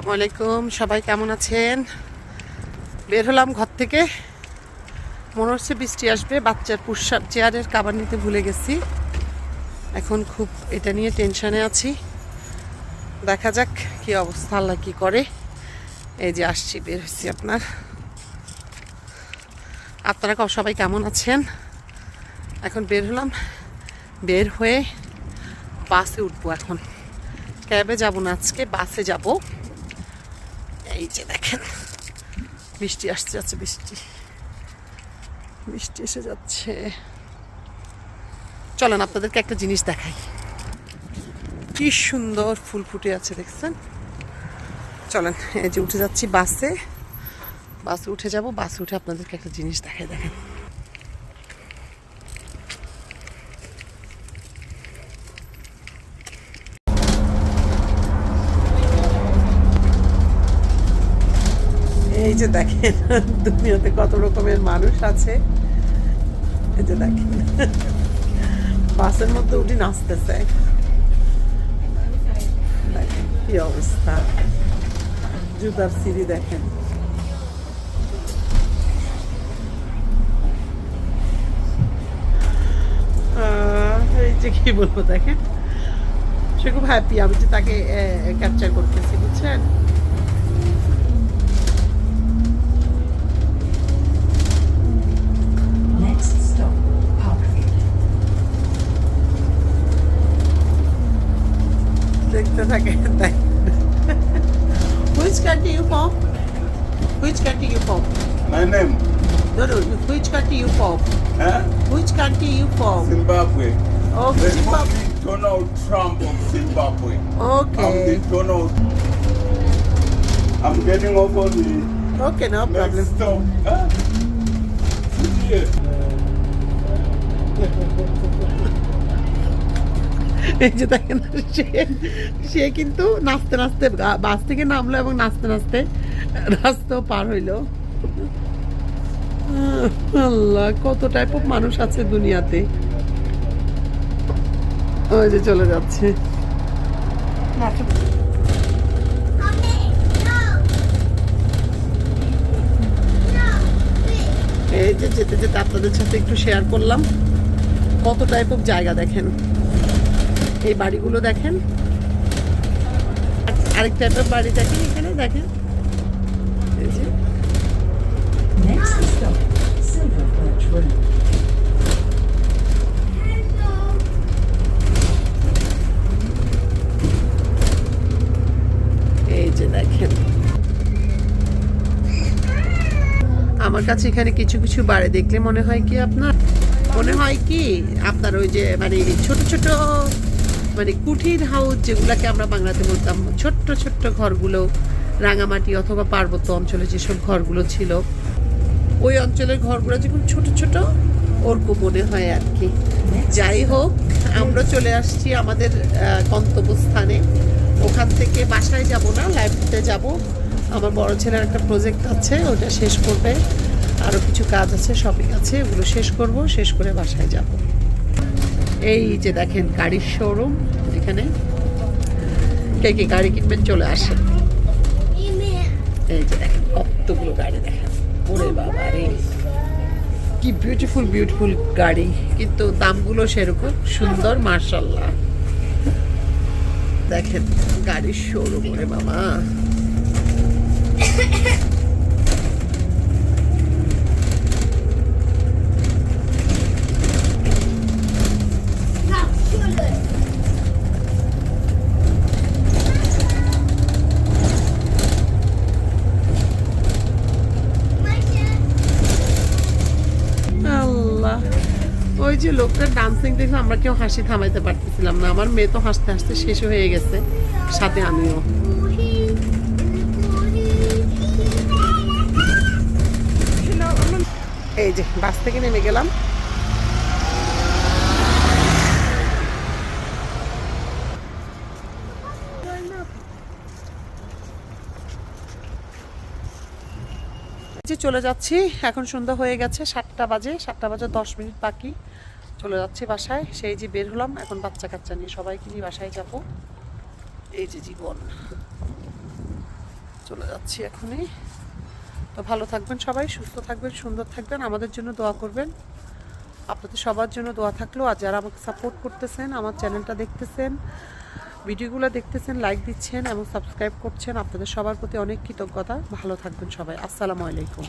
ওয়ালাইকুম, সবাই কেমন আছেন? বের হলাম ঘর থেকে, মনে হচ্ছে বৃষ্টি আসবে। বাচ্চার পুষার চেয়ারের কাবার নিতে ভুলে গেছি। এখন খুব এটা নিয়ে টেনশনে আছি। দেখা যাক কি অবস্থা, আল্লাহ কি করে। এই যে আসছি, বের হয়েছি। আপনারা সবাই কেমন আছেন? এখন বের হলাম, বের হয়ে বাসে উঠবো। এখন ক্যাবে যাব না, আজকে বাসে যাব। এই যে দেখেন বৃষ্টি আসতে যাচ্ছে, বৃষ্টি এসে যাচ্ছে। চলেন আপনাদেরকে একটা জিনিস দেখাই, কি সুন্দর ফুল ফুটে আছে দেখছেন। চলেন, এই যে উঠে যাচ্ছি বাসে উঠে যাব। বাসে উঠে আপনাদেরকে একটা জিনিস দেখাই। দেখেন এই যে দেখেন দুনিয়াতে কত রকমের মানুষ আছে। এই যে দেখেন বাসের মধ্যে উঠে নাচতেছে। দেখেন কি অবস্থা, জুতার সিঁড়ি দেখেন। এই যে কি বলবো, দেখেন সে খুব হ্যাপি। আমি যে তাকে ক্যাপচার করতেছি, বুঝছেন। দেখতে থাকেন। Which country you from? Which country you from? My name? No, which country you from? Huh? Which country you from? Zimbabwe. Oh, The Zimbabwe. Donald Trump of Zimbabwe. Okay. I'm the Donald. I'm getting off on the Okay, no problem. next stop. Huh? Yeah. এই যে দেখেন সে কিন্তু নাচতে নাচতে বাস থেকে নামলো এবং নাচতে নাচতে রাস্তাও পার হইলো। আল্লাহ, কত টাইপ অফ মানুষ আছে দুনিয়াতে। ওই যে চলে যাচ্ছে। এই যে যেতে যেতে আপনাদের সাথে একটু শেয়ার করলাম কত টাইপ অফ জায়গা। দেখেন এই বাড়িগুলো দেখেন, আরেক টাইপের বাড়ি দেখেন এখানে। দেখেন এই যে এই যে দেখেন, আমার কাছে এখানে কিছু কিছু বাড়ি দেখলে মনে হয় কি আপনার ওই যে মানে ছোট ছোট মানে কুঠির হাউস, যেগুলাকে আমরা বাংলাতে বলতাম ছোট্ট ছোট্ট ঘরগুলো, রাঙামাটি অথবা পার্বত্য অঞ্চলে যেসব ঘরগুলো ছিল, ওই অঞ্চলের ঘরগুলো যেরকম ছোট ছোট ওরকম মনে হয় আর কি। যাই হোক, আমরা চলে আসছি আমাদের গন্তব্যস্থানে। ওখান থেকে বাসায় যাব না, লাইব্রেরিতে যাব। আমার বড় ছেলের একটা প্রজেক্ট আছে, ওটা শেষ করবে। আরও কিছু কাজ আছে, শপিং আছে, ওগুলো শেষ করব। শেষ করে বাসায় যাব। এই যে দেখেন গাড়ির শোরুম, এখানে কে কে গাড়ি কিনবেন চলে আসেন। এই যে দেখেন কতগুলো গাড়ি, দেখেন ওরে বাবা রে, কি বিউটিফুল বিউটিফুল গাড়ি, কিন্তু দামগুলো সেরকম সুন্দর, মাশাআল্লাহ। দেখেন গাড়ির শোরুম, ওরে বাবা। ওই যে লোকটার ডান্সিং দেখে আমরা কেউ হাসি থামাইতে পারতেছিলাম না। আমার মেয়ে তো হাসতে হাসতে শেষ হয়ে গেছে, সাথে আমিও। এই যে বাস থেকে নেমে গেলাম। যে চলে যাচ্ছি, এখন সন্ধ্যা হয়ে গেছে, 7টা বাজে, 10 মিনিট বাকি। চলে যাচ্ছি বাসায়। সেই যে বের হলাম, এখন বাচ্চা কাচ্চা নিয়ে সবাইকে নিয়ে বাসায় যাব। এই যে জীবন। চলে যাচ্ছি এখনই। তো ভালো থাকবেন সবাই, সুস্থ থাকবেন, সুন্দর থাকবেন, আমাদের জন্য দোয়া করবেন। আপনাদের সবার জন্য দোয়া থাকলো। আর যারা আমাকে সাপোর্ট করতেছেন, আমার চ্যানেলটা দেখতেছেন, ভিডিওগুলো দেখতেছেন, লাইক দিচ্ছেন এবং সাবস্ক্রাইব করছেন, আপনাদের সবার প্রতি অনেক কৃতজ্ঞতা। ভালো থাকবেন সবাই। আসসালামু আলাইকুম।